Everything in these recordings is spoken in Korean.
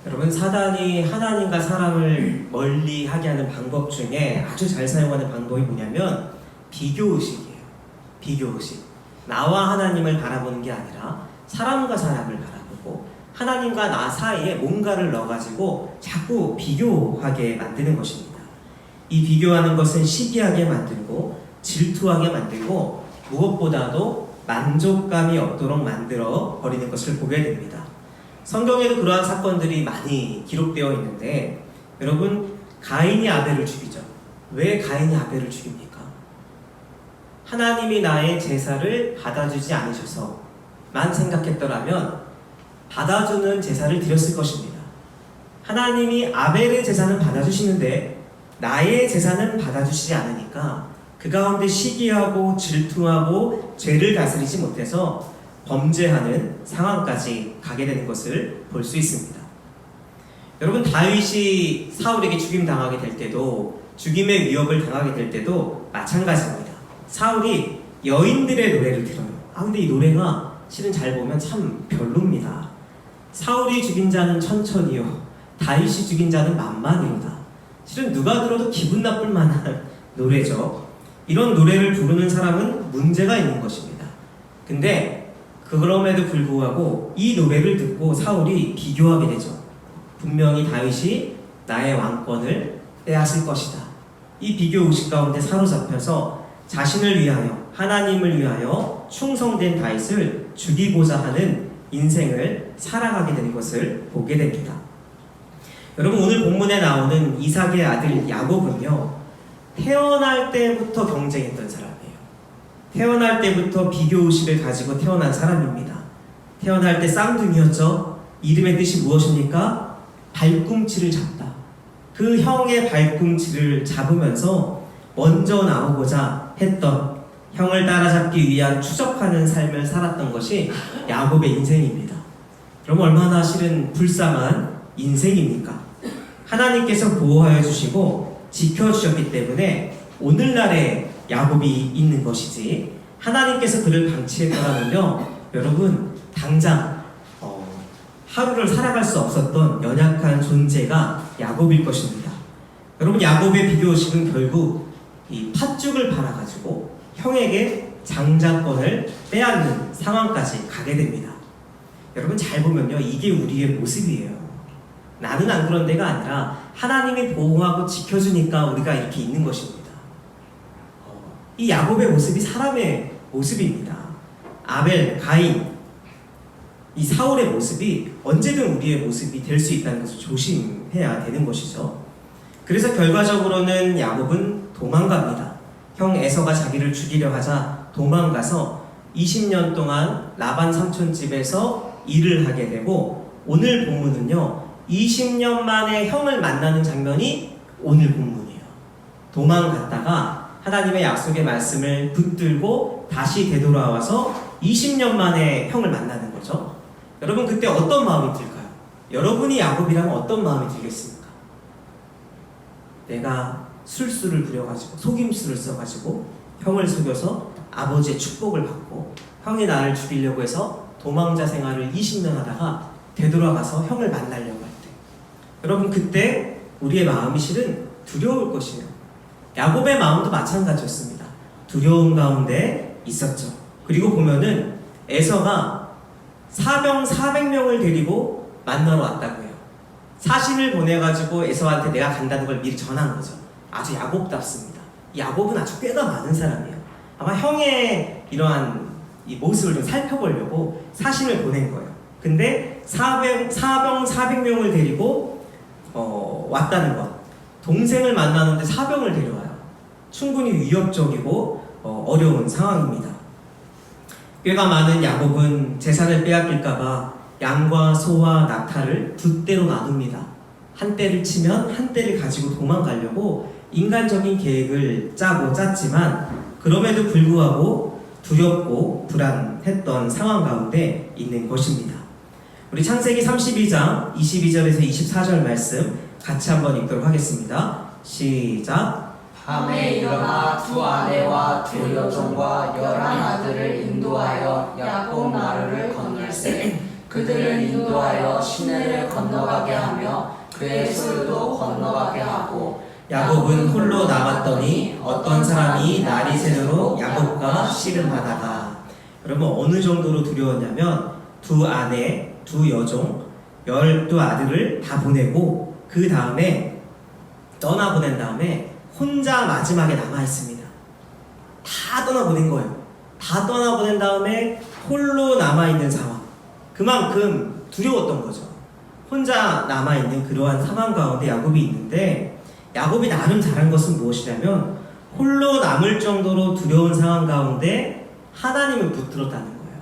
여러분, 사단이 하나님과 사람을 멀리하게 하는 방법 중에 아주 잘 사용하는 방법이 뭐냐면 비교의식이에요. 비교의식. 나와 하나님을 바라보는 게 아니라 사람과 사람을 바라보고 하나님과 나 사이에 뭔가를 넣어가지고 자꾸 비교하게 만드는 것입니다. 이 비교하는 것은 시기하게 만들고 질투하게 만들고 무엇보다도 만족감이 없도록 만들어 버리는 것을 보게 됩니다. 성경에도 그러한 사건들이 많이 기록되어 있는데, 여러분, 가인이 아벨을 죽이죠. 왜 가인이 아벨을 죽입니까? 하나님이 나의 제사를 받아주지 않으셔서만 생각했더라면 받아주는 제사를 드렸을 것입니다. 하나님이 아벨의 제사는 받아주시는데 나의 제사는 받아주시지 않으니까 그 가운데 시기하고 질투하고 죄를 다스리지 못해서 범죄하는 상황까지 가게 되는 것을 볼 수 있습니다. 여러분, 다윗이 사울에게 죽임당하게 될 때도, 죽임의 위협을 당하게 될 때도 마찬가지입니다. 사울이 여인들의 노래를 들어요. 근데 이 노래가 실은 잘 보면 참 별로입니다. 사울이 죽인 자는 천천히요, 다윗이 죽인 자는 만만이로다. 실은 누가 들어도 기분 나쁠 만한 노래죠. 이런 노래를 부르는 사람은 문제가 있는 것입니다. 근데 그럼에도 불구하고 이 노래를 듣고 사울이 비교하게 되죠. 분명히 다윗이 나의 왕권을 빼앗을 것이다. 이 비교의식 가운데 사로잡혀서 자신을 위하여, 하나님을 위하여 충성된 다윗을 죽이고자 하는 인생을 살아가게 되는 것을 보게 됩니다. 여러분, 오늘 본문에 나오는 이삭의 아들 야곱은요, 태어날 때부터 경쟁했던 사람이에요. 태어날 때부터 비교의식을 가지고 태어난 사람입니다. 태어날 때 쌍둥이였죠. 이름의 뜻이 무엇입니까? 발꿈치를 잡다. 그 형의 발꿈치를 잡으면서 먼저 나오고자 했던, 형을 따라잡기 위한 추적하는 삶을 살았던 것이 야곱의 인생입니다. 그럼 얼마나 실은 불쌍한 인생입니까? 하나님께서 보호하여 주시고 지켜주셨기 때문에 오늘날의 야곱이 있는 것이지, 하나님께서 그를 방치했더라면요, 여러분, 당장 하루를 살아갈 수 없었던 연약한 존재가 야곱일 것입니다. 여러분, 야곱의 비교의식은 결국 이 팥죽을 팔아가지고 형에게 장자권을 빼앗는 상황까지 가게 됩니다. 여러분, 잘 보면요, 이게 우리의 모습이에요. 나는 안 그런 데가 아니라 하나님이 보호하고 지켜주니까 우리가 이렇게 있는 것입니다. 이 야곱의 모습이 사람의 모습입니다. 아벨, 가인, 이 사울의 모습이 언제든 우리의 모습이 될 수 있다는 것을 조심해야 되는 것이죠. 그래서 결과적으로는 야곱은 도망갑니다. 형 에서가 자기를 죽이려 하자 도망가서 20년 동안 라반 삼촌 집에서 일을 하게 되고, 오늘 본문은요, 20년 만에 형을 만나는 장면이 오늘 본문이에요. 도망갔다가 하나님의 약속의 말씀을 붙들고 다시 되돌아와서 20년 만에 형을 만나는 거죠. 여러분, 그때 어떤 마음이 들까요? 여러분이 야곱이라면 어떤 마음이 들겠습니까? 내가 술수를 부려가지고, 속임수를 써가지고 형을 속여서 아버지의 축복을 받고 형이 나를 죽이려고 해서 도망자 생활을 20년 하다가 되돌아가서 형을 만나려고 할 때, 여러분, 그때 우리의 마음이 실은 두려울 것이에요. 야곱의 마음도 마찬가지였습니다. 두려움 가운데 있었죠. 그리고 보면은 에서가 사병 400명을 데리고 만나러 왔다고 해요. 사신을 보내가지고 에서한테 내가 간다는 걸 미리 전한 거죠. 아주 야곱답습니다. 야곱은 아주 꾀가 많은 사람이에요. 아마 형의 이러한 이 모습을 좀 살펴보려고 사신을 보낸 거예요. 근데 사병 400명을 데리고 왔다는 것. 동생을 만나는데 사병을 데려와요. 충분히 위협적이고 어려운 상황입니다. 꾀가 많은 야곱은 재산을 빼앗길까봐 양과 소와 낙타를 두 떼로 나눕니다. 한 떼를 치면 한 떼를 가지고 도망가려고 인간적인 계획을 짰지만, 그럼에도 불구하고 두렵고 불안했던 상황 가운데 있는 것입니다. 우리 창세기 32장 22절에서 24절 말씀 같이 한번 읽도록 하겠습니다. 시작. 밤에 일어나 두 아내와 두 여종과 11 아들을 인도하여 야곱 나루를 건널세. 그들을 인도하여 시내를 건너가게 하며 그의 소유도 건너가게 하고 야곱은 홀로 남았더니 어떤 사람이 날이 새도록 야곱과 씨름하다가. 여러분 어느 정도로 두려웠냐면 두 아내, 두 여종, 12아들을 다 보내고 그 다음에 떠나보낸 다음에 혼자 마지막에 남아있습니다. 다 떠나보낸 거예요. 다 떠나보낸 다음에 홀로 남아있는 상황. 그만큼 두려웠던 거죠. 혼자 남아있는 그러한 상황 가운데 야곱이 있는데 야곱이 나름 잘한 것은 무엇이냐면 홀로 남을 정도로 두려운 상황 가운데 하나님을 붙들었다는 거예요.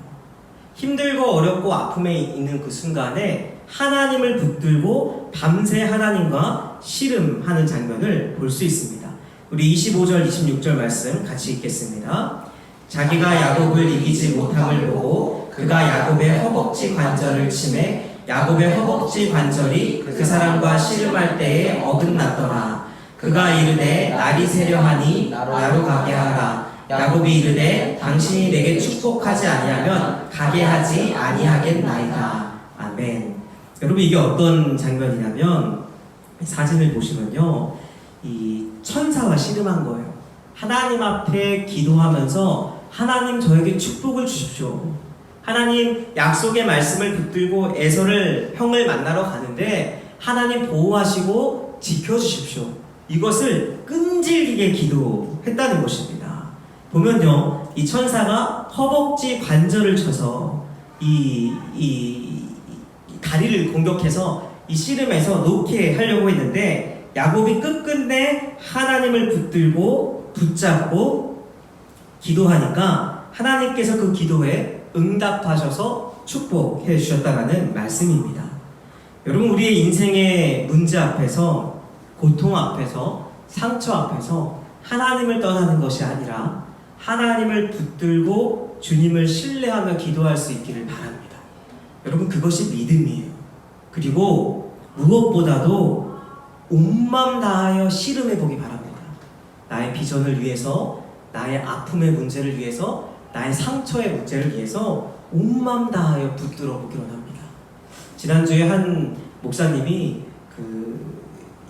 힘들고 어렵고 아픔에 있는 그 순간에 하나님을 붙들고 밤새 하나님과 씨름하는 장면을 볼 수 있습니다. 우리 25절 26절 말씀 같이 읽겠습니다. 자기가 야곱을 이기지 못함을 보고 그가 야곱의 허벅지 관절을 치매 야곱의 허벅지 관절이 그 사람과 씨름할 때에 어긋났더라. 그가 이르되 날이 새려 하니 나로 가게 하라. 야곱이 이르되 당신이 내게 축복하지 아니하면 가게 하지 아니하겠나이다. 아멘. 여러분 이게 어떤 장면이냐면 사진을 보시면요 이 천사와 씨름한 거예요. 하나님 앞에 기도하면서 하나님 저에게 축복을 주십시오. 하나님 약속의 말씀을 붙들고 에서를 형을 만나러 가는데 하나님 보호하시고 지켜주십시오. 이것을 끈질기게 기도했다는 것입니다. 보면요 이 천사가 허벅지 관절을 쳐서 이 다리를 공격해서 이 씨름에서 놓게 하려고 했는데 야곱이 끝끝내 하나님을 붙들고 붙잡고 기도하니까 하나님께서 그 기도에 응답하셔서 축복해 주셨다는 말씀입니다. 여러분 우리의 인생의 문제 앞에서 고통 앞에서 상처 앞에서 하나님을 떠나는 것이 아니라 하나님을 붙들고 주님을 신뢰하며 기도할 수 있기를 바랍니다. 여러분 그것이 믿음이에요. 그리고 무엇보다도 온 마음 다하여 씨름해 보기 바랍니다. 나의 비전을 위해서, 나의 아픔의 문제를 위해서, 나의 상처의 문제를 위해서 온 마음 다하여 붙들어 보기로 합니다. 지난주에 한 목사님이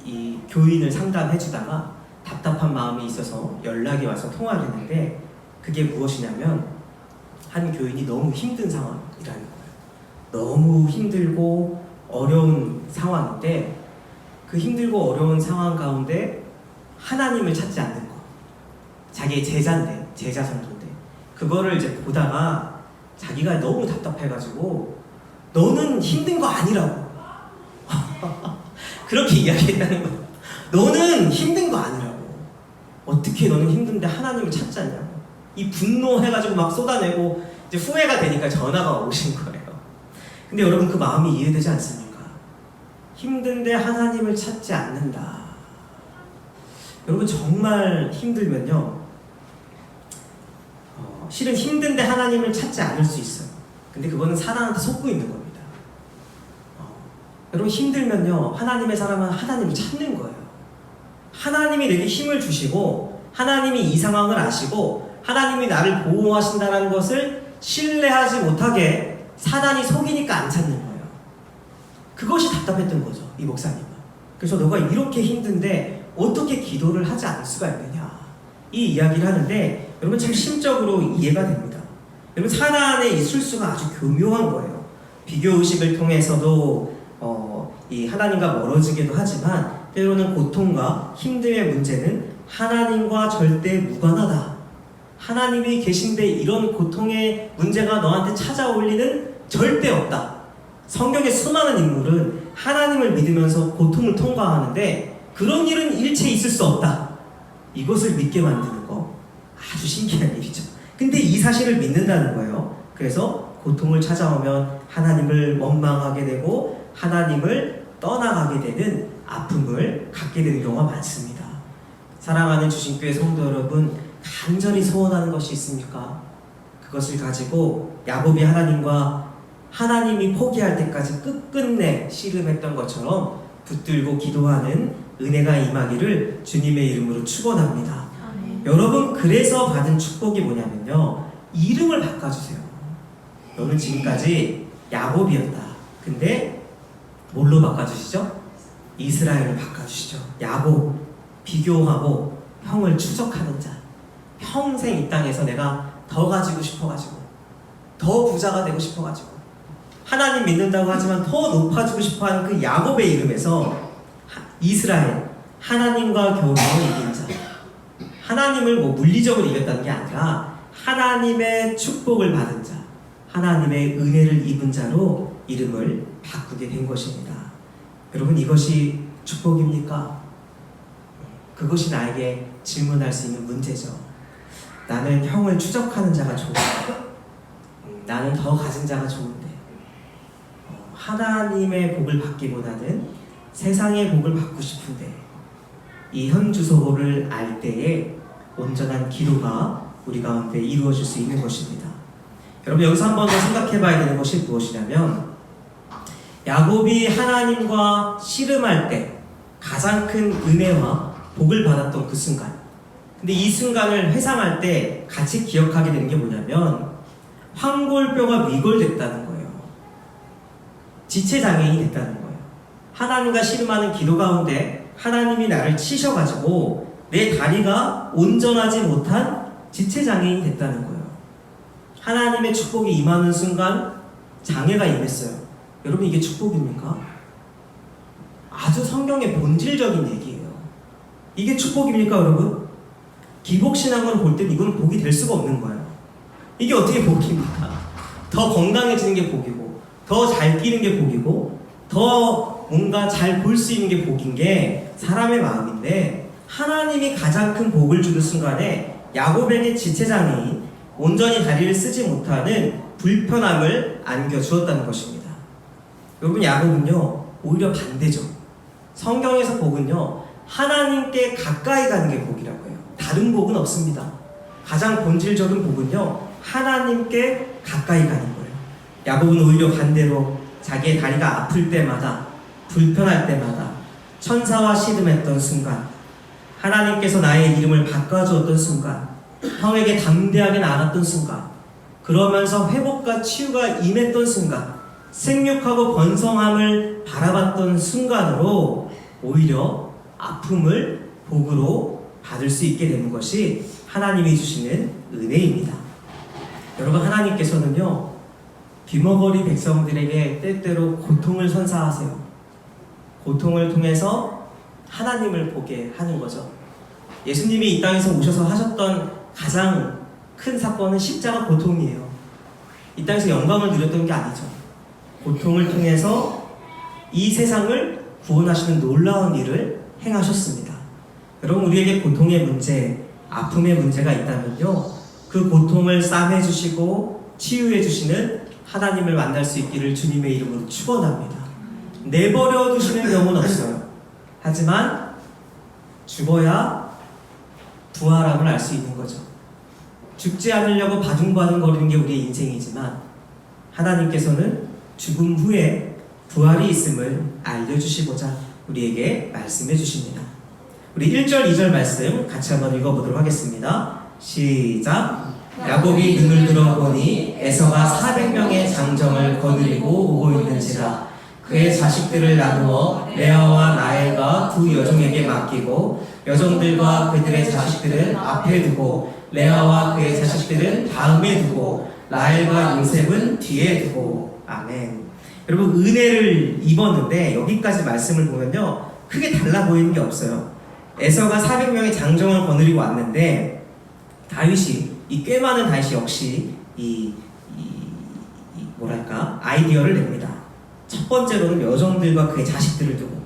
이 교인을 상담해 주다가 답답한 마음이 있어서 연락이 와서 통화를 했는데 그게 무엇이냐면 한 교인이 너무 힘든 상황이라는 거예요. 너무 힘들고 어려운 상황인데 그 힘들고 어려운 상황 가운데 하나님을 찾지 않는 거. 자기의 제자인데, 제자 성도인데 그거를 이제 보다가 자기가 너무 답답해가지고 너는 힘든 거 아니라고 그렇게 이야기했다는 거예요. 너는 힘든 거 아니라고. 어떻게 너는 힘든데 하나님을 찾지 않냐고. 이 분노해가지고 막 쏟아내고 이제 후회가 되니까 전화가 오신 거예요. 근데 여러분 그 마음이 이해되지 않습니까? 힘든데 하나님을 찾지 않는다. 여러분 정말 힘들면요 실은 힘든데 하나님을 찾지 않을 수 있어요. 근데 그거는 사단한테 속고 있는 겁니다. 여러분 힘들면요 하나님의 사람은 하나님을 찾는 거예요. 하나님이 내게 힘을 주시고 하나님이 이 상황을 아시고 하나님이 나를 보호하신다는 것을 신뢰하지 못하게 사단이 속이니까 안 찾는 거예요. 그것이 답답했던 거죠, 이 목사님은. 그래서 너가 이렇게 힘든데 어떻게 기도를 하지 않을 수가 있느냐 이 이야기를 하는데 여러분 참 심적으로 이해가 됩니다. 여러분 사단의 이 술수가 아주 교묘한 거예요. 비교의식을 통해서도 이 하나님과 멀어지기도 하지만 때로는 고통과 힘듦의 문제는 하나님과 절대 무관하다. 하나님이 계신데 이런 고통의 문제가 너한테 찾아올 리는 절대 없다. 성경의 수많은 인물은 하나님을 믿으면서 고통을 통과하는데 그런 일은 일체 있을 수 없다. 이것을 믿게 만드는 거 아주 신기한 일이죠. 근데 이 사실을 믿는다는 거예요. 그래서 고통을 찾아오면 하나님을 원망하게 되고 하나님을 떠나가게 되는 아픔을 갖게 되는 경우가 많습니다. 사랑하는 주신교회 성도 여러분, 간절히 소원하는 것이 있습니까? 그것을 가지고 야곱이 하나님이 포기할 때까지 끝끝내 씨름했던 것처럼 붙들고 기도하는 은혜가 임하기를 주님의 이름으로 축원합니다. 여러분 그래서 받은 축복이 뭐냐면요 이름을 바꿔주세요. 너는 지금까지 야곱이었다. 근데 뭘로 바꿔주시죠? 이스라엘을 바꿔주시죠. 야곱, 비교하고 형을 추적하는 자. 평생 이 땅에서 내가 더 가지고 싶어가지고, 더 부자가 되고 싶어가지고, 하나님 믿는다고 하지만 더 높아지고 싶어하는 그 야곱의 이름에서 이스라엘, 하나님과 겨우 이긴 자. 하나님을 뭐 물리적으로 이겼다는 게 아니라 하나님의 축복을 받은 자, 하나님의 은혜를 입은 자로 이름을 바꾸게 된 것입니다. 여러분, 이것이 축복입니까? 그것이 나에게 질문할 수 있는 문제죠. 나는 형을 추적하는 자가 좋은데, 나는 더 가진 자가 좋은데, 하나님의 복을 받기보다는 세상의 복을 받고 싶은데, 이 현 주소를 알 때에 온전한 기도가 우리 가운데 이루어질 수 있는 것입니다. 여러분, 여기서 한 번 더 생각해 봐야 되는 것이 무엇이냐면, 야곱이 하나님과 씨름할 때 가장 큰 은혜와 복을 받았던 그 순간, 근데 이 순간을 회상할 때 같이 기억하게 되는 게 뭐냐면, 황골뼈가 위골됐다는 거예요. 지체장애인이 됐다는 거예요. 하나님과 씨름하는 기도 가운데 하나님이 나를 치셔가지고 내 다리가 온전하지 못한 지체장애인이 됐다는 거예요. 하나님의 축복이 임하는 순간 장애가 임했어요. 여러분, 이게 축복입니까? 아주 성경의 본질적인 얘기예요. 이게 축복입니까, 여러분? 기복신앙으로 볼 땐 이건 복이 될 수가 없는 거예요. 이게 어떻게 복입니까? 더 건강해지는 게 복이고, 더 잘 끼는 게 복이고, 더 뭔가 잘 볼 수 있는 게 복인 게 사람의 마음인데, 하나님이 가장 큰 복을 주는 순간에 야곱에게 지체장애인, 온전히 다리를 쓰지 못하는 불편함을 안겨주었다는 것입니다. 여러분, 야곱은요 오히려 반대죠. 성경에서 복은요 하나님께 가까이 가는 게 복이라고 해요. 다른 복은 없습니다. 가장 본질적인 복은요 하나님께 가까이 가는 거예요. 야곱은 오히려 반대로 자기의 다리가 아플 때마다, 불편할 때마다, 천사와 씨름했던 순간, 하나님께서 나의 이름을 바꿔주었던 순간, 형에게 담대하게 나갔던 순간, 그러면서 회복과 치유가 임했던 순간, 생육하고 번성함을 바라봤던 순간으로 오히려 아픔을 복으로 받을 수 있게 되는 것이 하나님이 주시는 은혜입니다. 여러분, 하나님께서는요 귀머거리 백성들에게 때때로 고통을 선사하세요. 고통을 통해서 하나님을 보게 하는 거죠. 예수님이 이 땅에서 오셔서 하셨던 가장 큰 사건은 십자가 고통이에요. 이 땅에서 영광을 누렸던 게 아니죠. 고통을 통해서 이 세상을 구원하시는 놀라운 일을 행하셨습니다. 여러분, 우리에게 고통의 문제, 아픔의 문제가 있다면요 그 고통을 싸매주시고 치유해주시는 하나님을 만날 수 있기를 주님의 이름으로 축원합니다. 내버려 두시는 경우는 없어요. 하지만 죽어야 부활함을 알 수 있는 거죠. 죽지 않으려고 바둥바둥 거리는 게 우리의 인생이지만 하나님께서는 죽음 후에 부활이 있음을 알려주시고자 우리에게 말씀해 주십니다. 우리 1절, 2절 말씀 같이 한번 읽어보도록 하겠습니다. 시작! 야곱이 눈을 들어보니 에서가 400명의 장정을 거느리고 오고 있는지라. 그의 자식들을 나누어 레아와 라헬과 두 여종에게 맡기고 여종들과 그들의 자식들은 앞에 두고 레아와 그의 자식들은 다음에 두고 라헬과 요셉은 뒤에 두고. 아멘. 여러분, 은혜를 입었는데 여기까지 말씀을 보면요 크게 달라 보이는 게 없어요. 에서가 400명의 장정을 거느리고 왔는데 다윗이, 이 꽤 많은 다윗이 역시 뭐랄까 아이디어를 냅니다. 첫 번째로는 여종들과 그의 자식들을 두고,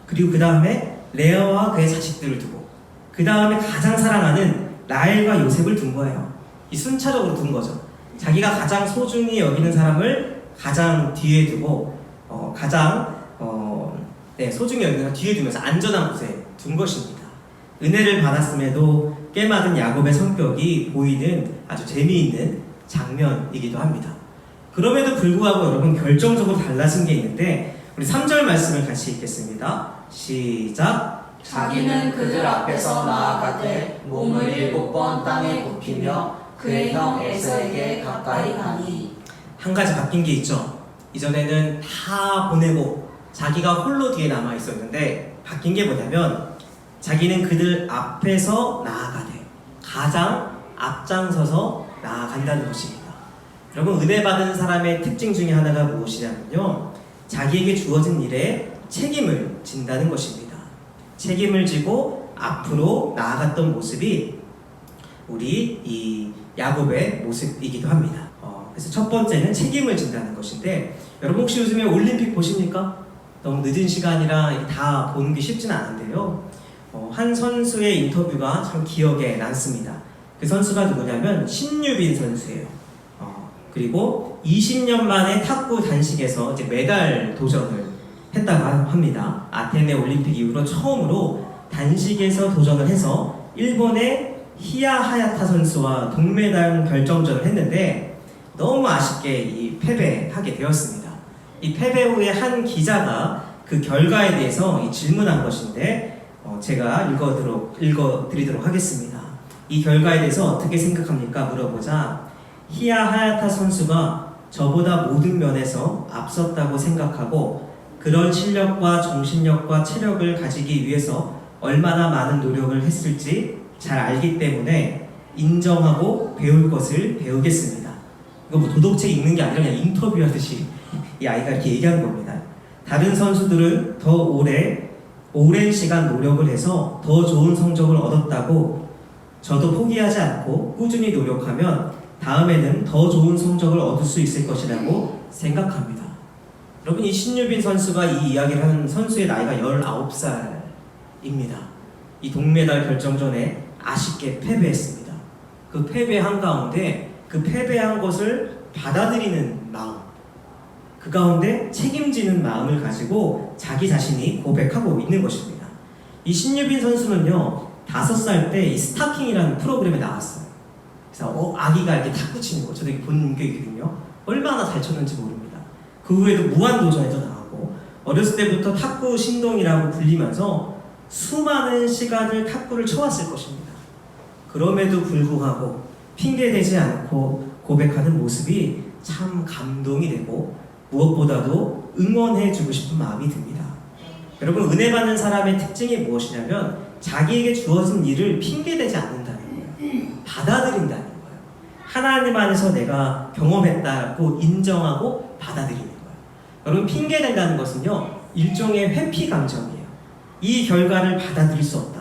그리고 그 다음에 레아와 그의 자식들을 두고, 그 다음에 가장 사랑하는 라헬과 요셉을 둔 거예요. 이 순차적으로 둔 거죠. 자기가 가장 소중히 여기는 사람을 가장 뒤에 두고, 소중히 여기는 사람 뒤에 두면서 안전한 곳에 둔 것입니다. 은혜를 받았음에도 깨맞은 야곱의 성격이 보이는 아주 재미있는 장면이기도 합니다. 그럼에도 불구하고 여러분, 결정적으로 달라진 게 있는데 우리 3절 말씀을 같이 읽겠습니다. 시작! 자기는 그들 앞에서 나아가되 몸을 7번 땅에 굽히며 그의 형 에서에게 가까이 가니. 한 가지 바뀐 게 있죠. 이전에는 다 보내고 자기가 홀로 뒤에 남아 있었는데 바뀐 게 뭐냐면 자기는 그들 앞에서 나아가되 가장 앞장서서 나아간다는 것입니다. 여러분, 은혜 받은 사람의 특징 중에 하나가 무엇이냐면요, 자기에게 주어진 일에 책임을 진다는 것입니다. 책임을 지고 앞으로 나아갔던 모습이 우리 이 야곱의 모습이기도 합니다. 그래서 첫 번째는 책임을 진다는 것인데, 여러분 혹시 요즘에 올림픽 보십니까? 너무 늦은 시간이라 이렇게 다 보는 게 쉽지는 않은데요. 한 선수의 인터뷰가 참 기억에 남습니다. 그 선수가 누구냐면 신유빈 선수예요. 그리고 20년 만에 탁구 단식에서 이제 메달 도전을 했다고 합니다. 아테네 올림픽 이후로 처음으로 단식에서 도전을 해서 일본의 히야 하야타 선수와 동메달 결정전을 했는데 너무 아쉽게 이 패배하게 되었습니다. 이 패배 후에 한 기자가 그 결과에 대해서 이 질문한 것인데 제가 읽어드리도록 하겠습니다. 이 결과에 대해서 어떻게 생각합니까? 물어보자 히야 하야타 선수가 저보다 모든 면에서 앞섰다고 생각하고 그런 실력과 정신력과 체력을 가지기 위해서 얼마나 많은 노력을 했을지 잘 알기 때문에 인정하고 배울 것을 배우겠습니다. 이거 뭐 도덕책 읽는 게 아니라 그냥 인터뷰하듯이 이 아이가 이렇게 얘기하는 겁니다. 다른 선수들은 더 오랜 시간 노력을 해서 더 좋은 성적을 얻었다고 저도 포기하지 않고 꾸준히 노력하면 다음에는 더 좋은 성적을 얻을 수 있을 것이라고 생각합니다. 여러분, 이 신유빈 선수가 이 이야기를 하는 선수의 나이가 19살입니다. 이 동메달 결정전에 아쉽게 패배했습니다. 그 패배한 가운데 그 패배한 것을 받아들이는 마음, 그 가운데 책임지는 마음을 가지고 자기 자신이 고백하고 있는 것입니다. 이 신유빈 선수는요, 5살 때 이 스타킹이라는 프로그램에 나왔어요. 그래서 아기가 이렇게 탁구 치는 거 저도 본 게 있거든요. 얼마나 잘 쳤는지 모릅니다. 그 후에도 무한도전에도 나오고 어렸을 때부터 탁구 신동이라고 불리면서 수많은 시간을 탁구를 쳐왔을 것입니다. 그럼에도 불구하고 핑계대지 않고 고백하는 모습이 참 감동이 되고 무엇보다도 응원해주고 싶은 마음이 듭니다. 여러분, 은혜 받는 사람의 특징이 무엇이냐면 자기에게 주어진 일을 핑계대지 않는다는 거예요. 받아들인다는 거예요. 하나님 안에서 내가 경험했다고 인정하고 받아들이는 거예요. 여러분, 핑계댄다는 것은요, 일종의 회피 감정이에요. 이 결과를 받아들일 수 없다.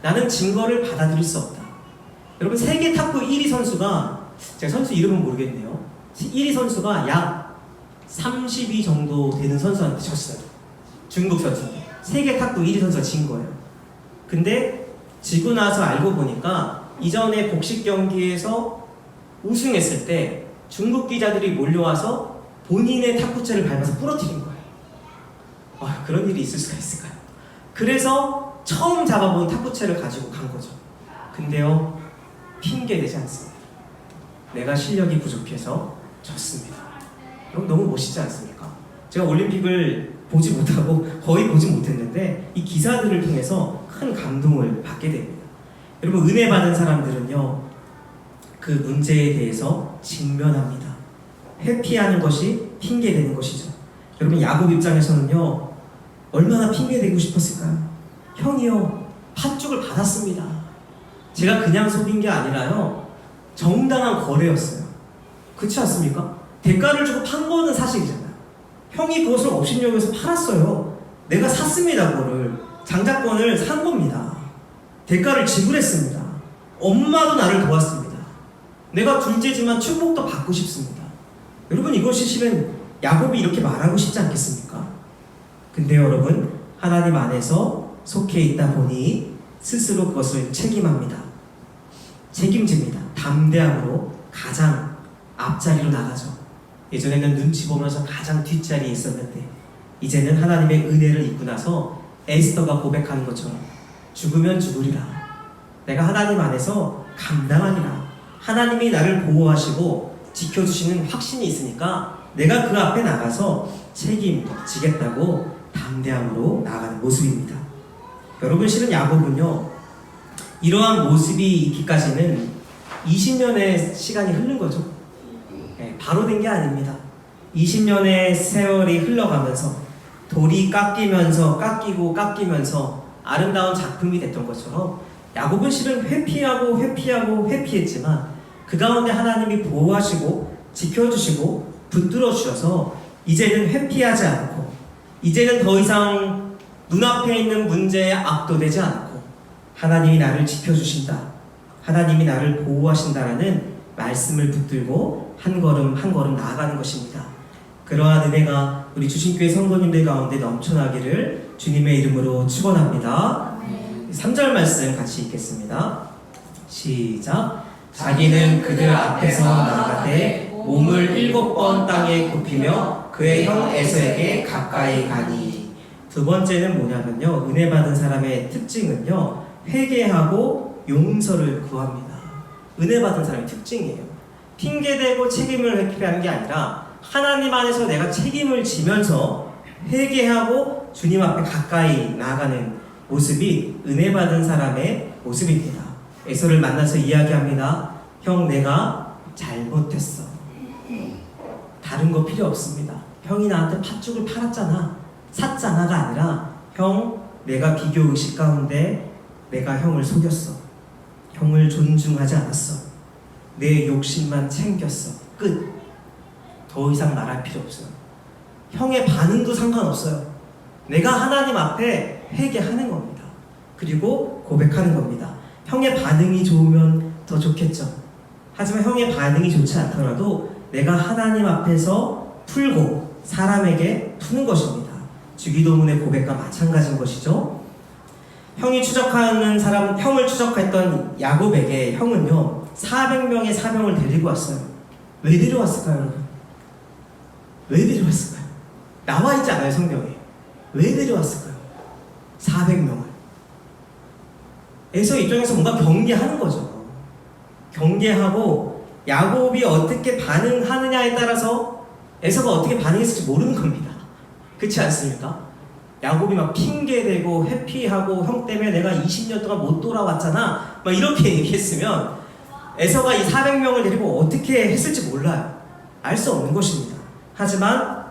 나는 증거를 받아들일 수 없다. 여러분, 세계 탁구 1위 선수가, 제가 선수 이름은 모르겠네요. 1위 선수가 약 30위 정도 되는 선수한테 졌어요. 중국 선수인데 세계 탁구 1위 선수가 진 거예요. 근데 지고 나서 알고 보니까 이전에 복식 경기에서 우승했을 때 중국 기자들이 몰려와서 본인의 탁구채를 밟아서 부러뜨린 거예요. 그런 일이 있을 수가 있을까요? 그래서 처음 잡아본 탁구채를 가지고 간 거죠. 근데요, 핑계대지 않습니다. 내가 실력이 부족해서 졌습니다. 여러분, 너무 멋있지 않습니까? 제가 올림픽을 보지 못하고 거의 보지 못했는데 이 기사들을 통해서 큰 감동을 받게 됩니다. 여러분, 은혜 받은 사람들은요, 그 문제에 대해서 직면합니다. 회피하는 것이 핑계대는 것이죠. 여러분, 야곱 입장에서는요, 얼마나 핑계대고 싶었을까요? 형이요, 팥죽을 받았습니다. 제가 그냥 속인 게 아니라요, 정당한 거래였어요. 그렇지 않습니까? 대가를 주고 판 거는 사실이잖아요. 형이 그것을 업신여기서 팔았어요. 내가 샀습니다. 그거를 장자권을 산 겁니다. 대가를 지불했습니다. 엄마도 나를 도왔습니다. 내가 둘째지만 축복도 받고 싶습니다. 여러분, 이것이 실은 야곱이 이렇게 말하고 싶지 않겠습니까? 근데 여러분, 하나님 안에서 속해 있다 보니 스스로 그것을 책임합니다. 책임집니다. 담대함으로 가장 앞자리로 나가죠. 예전에는 눈치 보면서 가장 뒷자리에 있었는데 이제는 하나님의 은혜를 입고 나서 에스더가 고백하는 것처럼 죽으면 죽으리라. 내가 하나님 안에서 감당하리라. 하나님이 나를 보호하시고 지켜주시는 확신이 있으니까 내가 그 앞에 나가서 책임지겠다고 담대함으로 나아가는 모습입니다. 여러분, 실은 야곱은요, 이러한 모습이 있기까지는 20년의 시간이 흐른 거죠. 바로 된 게 아닙니다. 20년의 세월이 흘러가면서 돌이 깎이면서 깎이면서 아름다운 작품이 됐던 것처럼 야곱은 실은 회피했지만 그 가운데 하나님이 보호하시고 지켜주시고 붙들어 주셔서 이제는 회피하지 않고 이제는 더 이상 눈앞에 있는 문제에 압도되지 않고 하나님이 나를 지켜주신다, 하나님이 나를 보호하신다라는 말씀을 붙들고 한 걸음 한 걸음 나아가는 것입니다. 그러한 은혜가 우리 주신교회 성도님들 가운데 넘쳐나기를 주님의 이름으로 축원합니다. 3절 말씀 같이 읽겠습니다. 시작. 자기는 그들 앞에서 나아가되 몸을 7번 땅에 굽히며 그의 형 에서에게 가까이 가니. 두 번째는 뭐냐면요, 은혜 받은 사람의 특징은요, 회개하고 용서를 구합니다. 은혜 받은 사람의 특징이에요. 핑계대고 책임을 회피하는 게 아니라 하나님 안에서 내가 책임을 지면서 회개하고 주님 앞에 가까이 나아가는 모습이 은혜 받은 사람의 모습입니다. 에서를 만나서 이야기합니다. 형, 내가 잘못했어. 다른 거 필요 없습니다. 형이 나한테 팥죽을 샀잖아가 아니라 형, 내가 비교의식 가운데 내가 형을 속였어. 형을 존중하지 않았어. 내 욕심만 챙겼어. 끝. 더 이상 말할 필요 없어요. 형의 반응도 상관없어요. 내가 하나님 앞에 회개하는 겁니다. 그리고 고백하는 겁니다. 형의 반응이 좋으면 더 좋겠죠. 하지만 형의 반응이 좋지 않더라도 내가 하나님 앞에서 풀고 사람에게 푸는 것입니다. 주기도문의 고백과 마찬가지인 것이죠. 형을 추적했던 야곱에게 형은요 400명의 사병을 데리고 왔어요. 왜 데려왔을까요, 여러분? 왜 데려왔을까요? 나와 있지 않아요, 성경에. 왜 데려왔을까요? 400명을. 에서 입장에서 뭔가 경계하는 거죠. 경계하고 야곱이 어떻게 반응하느냐에 따라서 에서가 어떻게 반응했을지 모르는 겁니다. 그렇지 않습니까? 야곱이 막 핑계대고 회피하고 형 때문에 내가 20년 동안 못 돌아왔잖아 막 이렇게 얘기했으면 에서가 이 400명을 데리고 어떻게 했을지 몰라요. 알 수 없는 것입니다. 하지만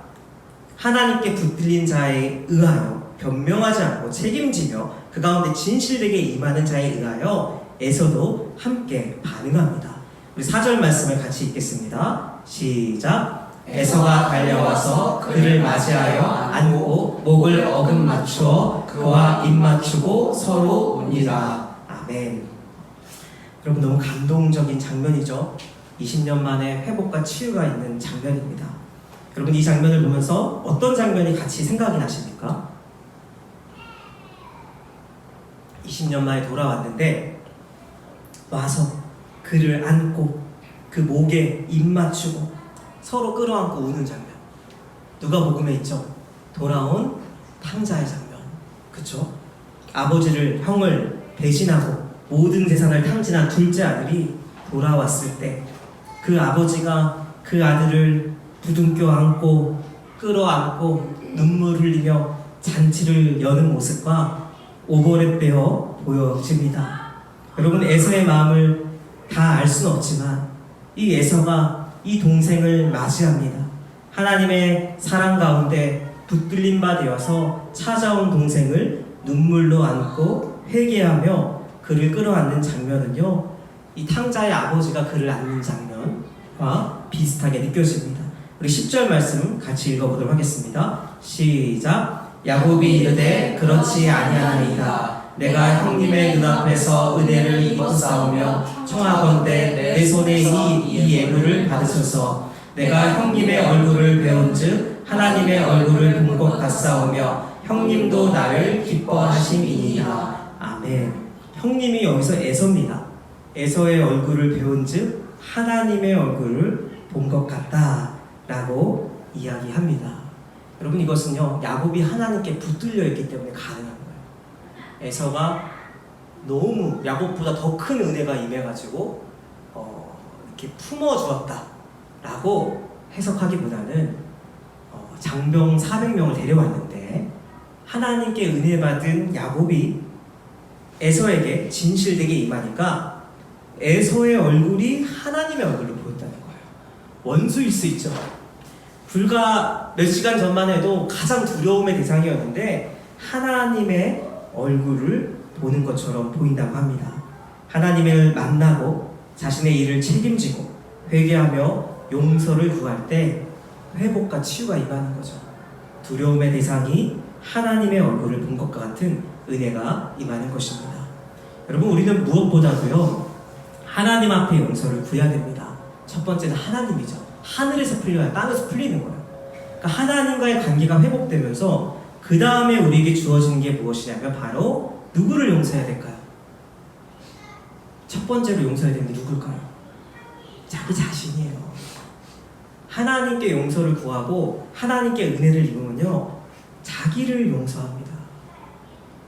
하나님께 붙들린 자에 의하여 변명하지 않고 책임지며 그 가운데 진실되게 임하는 자에 의하여 에서도 함께 반응합니다. 우리 4절 말씀을 같이 읽겠습니다. 시작. 에서가 달려와서 그를 맞이하여 안고 목을 어금 맞추어 그와 입 맞추고 서로 우니라. 아멘. 여러분, 너무 감동적인 장면이죠. 20년 만에 회복과 치유가 있는 장면입니다. 여러분, 이 장면을 보면서 어떤 장면이 같이 생각이 나십니까? 20년 만에 돌아왔는데 와서 그를 안고 그 목에 입 맞추고 서로 끌어안고 우는 장면. 누가복음에 있죠. 돌아온 탕자의 장면. 그쵸? 형을 배신하고 모든 재산을 탕진한 둘째 아들이 돌아왔을 때 그 아버지가 그 아들을 부둥켜 안고 끌어안고 눈물 흘리며 잔치를 여는 모습과 오버랩 되어 보여집니다. 여러분, 에서의 마음을 다 알 수는 없지만 이 에서가 이 동생을 맞이합니다. 하나님의 사랑 가운데 붙들림 바 되어서 찾아온 동생을 눈물로 안고 회개하며 그를 끌어안는 장면은요, 이 탕자의 아버지가 그를 안는 장면과 비슷하게 느껴집니다. 우리 10절 말씀 같이 읽어보도록 하겠습니다. 시작. 야곱이 이르되 그렇지 아니하나이다. 내가 형님의 눈앞에서 은혜를 입었사오며 청하건대 내 손에 이 예물을 받으소서. 내가 형님의 얼굴을 배운즉 하나님의 얼굴을 본 것 같사오며 형님도 나를 기뻐하심이니이다. 아멘. 형님이 여기서 에서입니다. 에서의 얼굴을 배운즉 하나님의 얼굴을 본 것 같다 라고 이야기합니다. 여러분, 이것은요 야곱이 하나님께 붙들려 있기 때문에 가능한 거예요. 에서가 너무 야곱보다 더 큰 은혜가 임해가지고 이렇게 품어주었다 라고 해석하기보다는 장병 400명을 데려왔는데 하나님께 은혜 받은 야곱이 에서에게 진실되게 임하니까 에서의 얼굴이 하나님의 얼굴로 보였다는 거예요. 원수일 수 있죠. 불과 몇 시간 전만 해도 가장 두려움의 대상이었는데 하나님의 얼굴을 보는 것처럼 보인다고 합니다. 하나님을 만나고 자신의 일을 책임지고 회개하며 용서를 구할 때 회복과 치유가 임하는 거죠. 두려움의 대상이 하나님의 얼굴을 본 것과 같은 은혜가 임하는 것입니다. 여러분, 우리는 무엇보다도요 하나님 앞에 용서를 구해야 됩니다. 첫 번째는 하나님이죠. 하늘에서 풀려야 땅에서 풀리는 거예요. 그러니까 하나님과의 관계가 회복되면서 그 다음에 우리에게 주어지는 게 무엇이냐면 바로 누구를 용서해야 될까요? 첫 번째로 용서해야 되는 게 누굴까요? 자기 자신이에요. 하나님께 용서를 구하고 하나님께 은혜를 입으면요 자기를 용서합니다.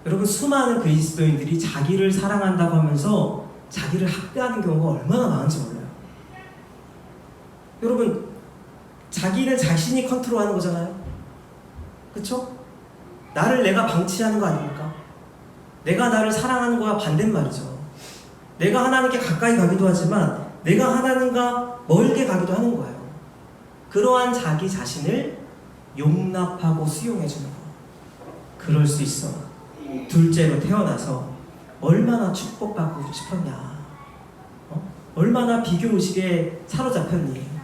여러분, 수많은 그리스도인들이 자기를 사랑한다고 하면서 자기를 학대하는 경우가 얼마나 많은지 몰라요. 여러분, 자기는 자신이 컨트롤하는 거잖아요. 그쵸? 나를 내가 방치하는 거 아닙니까? 내가 나를 사랑하는 거와 반대말이죠. 내가 하나님께 가까이 가기도 하지만 내가 하나님과 멀게 가기도 하는 거예요. 그러한 자기 자신을 용납하고 수용해 주는 거. 그럴 수 있어. 둘째로 태어나서 얼마나 축복받고 싶었냐. 얼마나 비교의식에 사로잡혔니.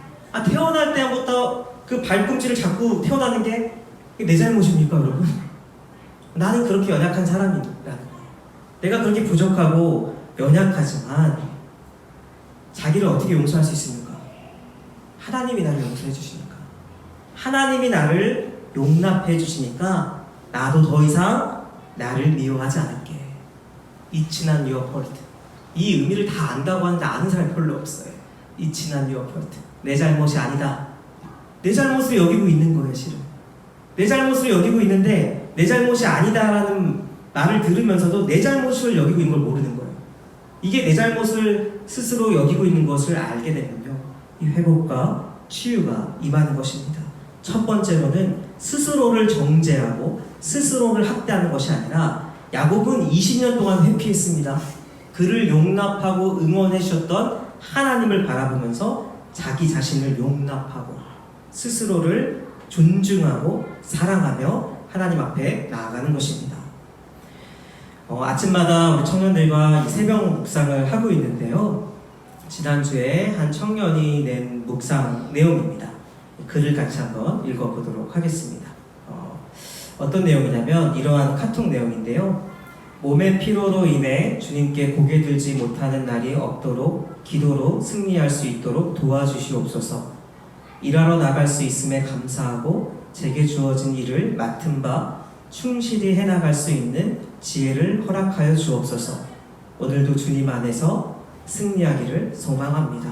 태어날 때부터 그 발꿈치를 잡고 태어나는 게 내 잘못입니까, 여러분? 나는 그렇게 연약한 사람이라는 거. 내가 그렇게 부족하고 연약하지만 자기를 어떻게 용서할 수 있습니까? 하나님이 나를 용서해 주시니까. 하나님이 나를 용납해 주시니까 나도 더 이상 나를 미워하지 않을게. It's not your fault. 이 의미를 다 안다고 하는데 아는 사람이 별로 없어요. It's not your fault. 내 잘못이 아니다. 내 잘못을 여기고 있는 거예요, 실은. 내 잘못을 여기고 있는데 내 잘못이 아니다라는 말을 들으면서도 내 잘못을 여기고 있는 걸 모르는 거예요. 이게 내 잘못을 스스로 여기고 있는 것을 알게 되면요 이 회복과 치유가 임하는 것입니다. 첫 번째로는 스스로를 정죄하고 스스로를 학대하는 것이 아니라 야곱은 20년 동안 회피했습니다. 그를 용납하고 응원해 주셨던 하나님을 바라보면서 자기 자신을 용납하고 스스로를 존중하고 사랑하며 하나님 앞에 나아가는 것입니다. 아침마다 우리 청년들과 새벽 묵상을 하고 있는데요. 지난주에 한 청년이 낸 묵상 내용입니다. 글을 같이 한번 읽어보도록 하겠습니다. 어떤 내용이냐면 이러한 카톡 내용인데요. 몸의 피로로 인해 주님께 고개 들지 못하는 날이 없도록 기도로 승리할 수 있도록 도와주시옵소서. 일하러 나갈 수 있음에 감사하고 제게 주어진 일을 맡은 바 충실히 해나갈 수 있는 지혜를 허락하여 주옵소서. 오늘도 주님 안에서 승리하기를 소망합니다.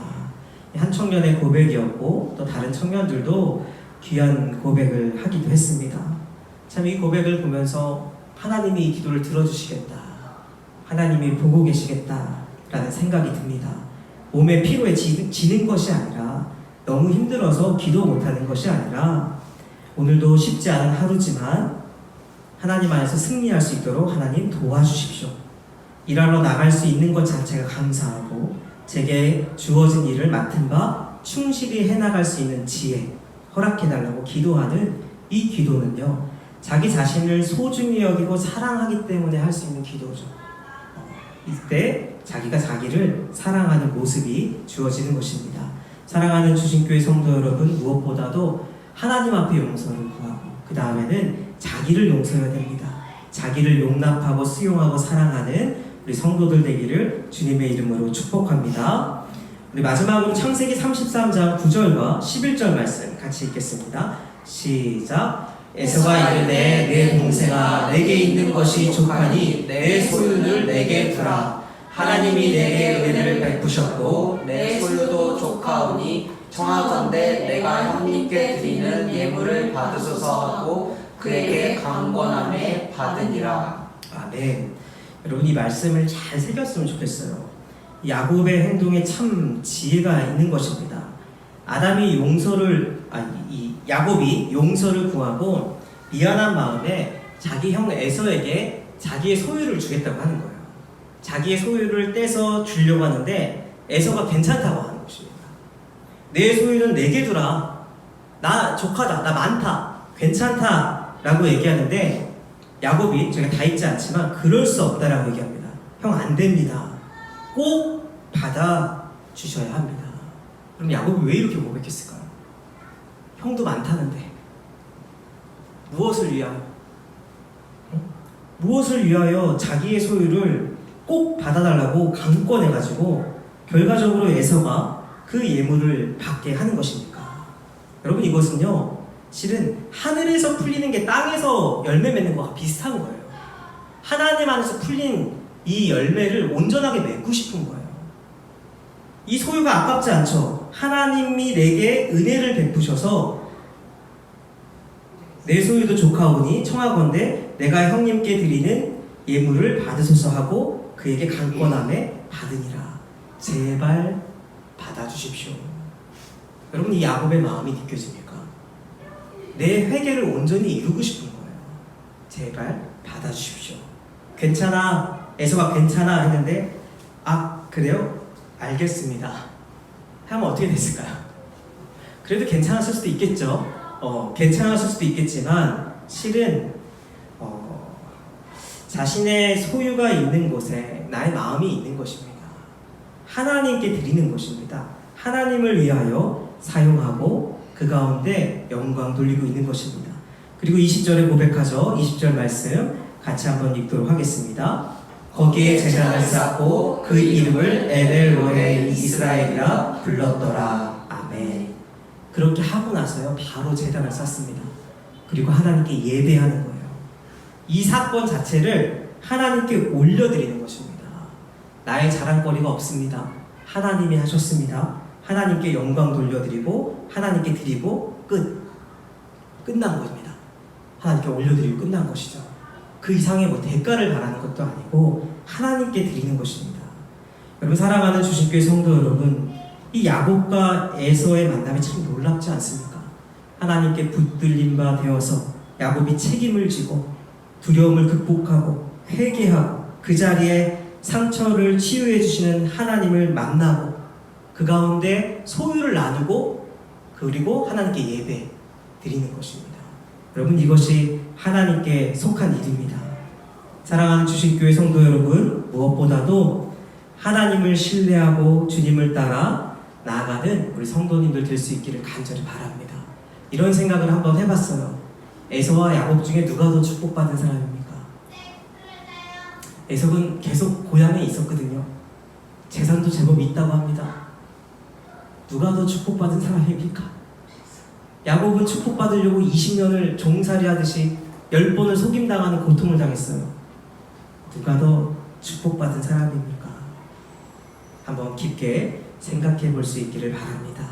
한 청년의 고백이었고 또 다른 청년들도 귀한 고백을 하기도 했습니다. 참 이 고백을 보면서 하나님이 이 기도를 들어주시겠다, 하나님이 보고 계시겠다라는 생각이 듭니다. 몸의 피로에 지는 것이 아니라, 너무 힘들어서 기도 못하는 것이 아니라, 오늘도 쉽지 않은 하루지만 하나님 안에서 승리할 수 있도록 하나님 도와주십시오. 일하러 나갈 수 있는 것 자체가 감사하고 제게 주어진 일을 맡은 바 충실히 해나갈 수 있는 지혜 허락해달라고 기도하는 이 기도는요, 자기 자신을 소중히 여기고 사랑하기 때문에 할 수 있는 기도죠. 이때 자기가 자기를 사랑하는 모습이 주어지는 것입니다. 사랑하는 주신교회 성도 여러분, 무엇보다도 하나님 앞에 용서를 구하고 그 다음에는 자기를 용서해야 됩니다. 자기를 용납하고 수용하고 사랑하는 우리 성도들 되기를 주님의 이름으로 축복합니다. 우리 마지막으로 창세기 33장 9절과 11절 말씀 같이 읽겠습니다. 시작. 에서가 이르되 내 동생아 내게 있는 것이 족하니 내 소유를 내게 두라. 하나님이 내게 은혜를 베푸셨고 내 소유도 족하오니 청하건대 내가 형님께 드리는 예물을 받으소서 하고 그에게 강권함에 받으니라. 아멘. 여러분, 이 말씀을 잘 새겼으면 좋겠어요. 야곱의 행동에 참 지혜가 있는 것입니다. 야곱이 용서를 구하고 미안한 마음에 자기 형 에서에게 자기의 소유를 주겠다고 하는 거예요. 자기의 소유를 떼서 주려고 하는데 에서가 괜찮다고 하는 것입니다. 내 소유는 내게 두라. 나 족하다, 나 많다, 괜찮다 라고 얘기하는데 야곱이 제가 다 읽지 않지만 그럴 수 없다라고 얘기합니다. 형 안 됩니다. 꼭 받아주셔야 합니다. 그럼 야곱이 왜 이렇게 고백했을까요? 형도 많다는데 무엇을 위하여? 무엇을 위하여 자기의 소유를 꼭 받아달라고 강권해가지고 결과적으로 에서가 그 예물을 받게 하는 것입니까? 여러분 이것은요 실은 하늘에서 풀리는 게 땅에서 열매 맺는 것과 비슷한 거예요. 하나님 안에서 풀린 이 열매를 온전하게 맺고 싶은 거예요. 이 소유가 아깝지 않죠? 하나님이 내게 은혜를 베푸셔서 내 소유도 조카오니 청하건대 내가 형님께 드리는 예물을 받으소서 하고 그에게 강권함에 받으니라. 제발 받아주십시오. 여러분 이 야곱의 마음이 느껴집니까? 내 회개를 온전히 이루고 싶은 거예요. 제발 받아주십시오. 괜찮아. 에서가 괜찮아 했는데 아 그래요? 알겠습니다. 하면 어떻게 됐을까요? 그래도 괜찮았을 수도 있겠죠. 괜찮았을 수도 있겠지만 실은 자신의 소유가 있는 곳에 나의 마음이 있는 것입니다. 하나님께 드리는 것입니다. 하나님을 위하여 사용하고 그 가운데 영광 돌리고 있는 것입니다. 그리고 20절에 고백하죠. 20절 말씀 같이 한번 읽도록 하겠습니다. 거기에 제단을 쌓고 그 이름을 에벨로헤 이스라엘이라 불렀더라. 아멘. 그렇게 하고 나서요 바로 제단을 쌓습니다. 그리고 하나님께 예배하는 거예요. 이 사건 자체를 하나님께 올려드리는 것입니다. 나의 자랑거리가 없습니다. 하나님이 하셨습니다. 하나님께 영광 돌려드리고 하나님께 드리고 끝난 겁니다. 하나님께 올려드리고 끝난 것이죠. 그 이상의 뭐 대가를 바라는 것도 아니고 하나님께 드리는 것입니다. 여러분 사랑하는 주신교회 성도 여러분, 이 야곱과 에서의 만남이 참 놀랍지 않습니까? 하나님께 붙들린 바 되어서 야곱이 책임을 지고 두려움을 극복하고 회개하고 그 자리에 상처를 치유해 주시는 하나님을 만나고 그 가운데 소유를 나누고 그리고 하나님께 예배 드리는 것입니다. 여러분 이것이 하나님께 속한 일입니다. 사랑하는 주신교회 성도 여러분, 무엇보다도 하나님을 신뢰하고 주님을 따라 나아가는 우리 성도님들 될 수 있기를 간절히 바랍니다. 이런 생각을 한번 해봤어요. 에서와 야곱 중에 누가 더 축복받은 사람입니까? 에서는 계속 고향에 있었거든요. 재산도 제법 있다고 합니다. 누가 더 축복받은 사람입니까? 야곱은 축복받으려고 20년을 종살이 하듯이 10번을 속임당하는 고통을 당했어요. 누가 더 축복받은 사람입니까? 한번 깊게 생각해 볼 수 있기를 바랍니다.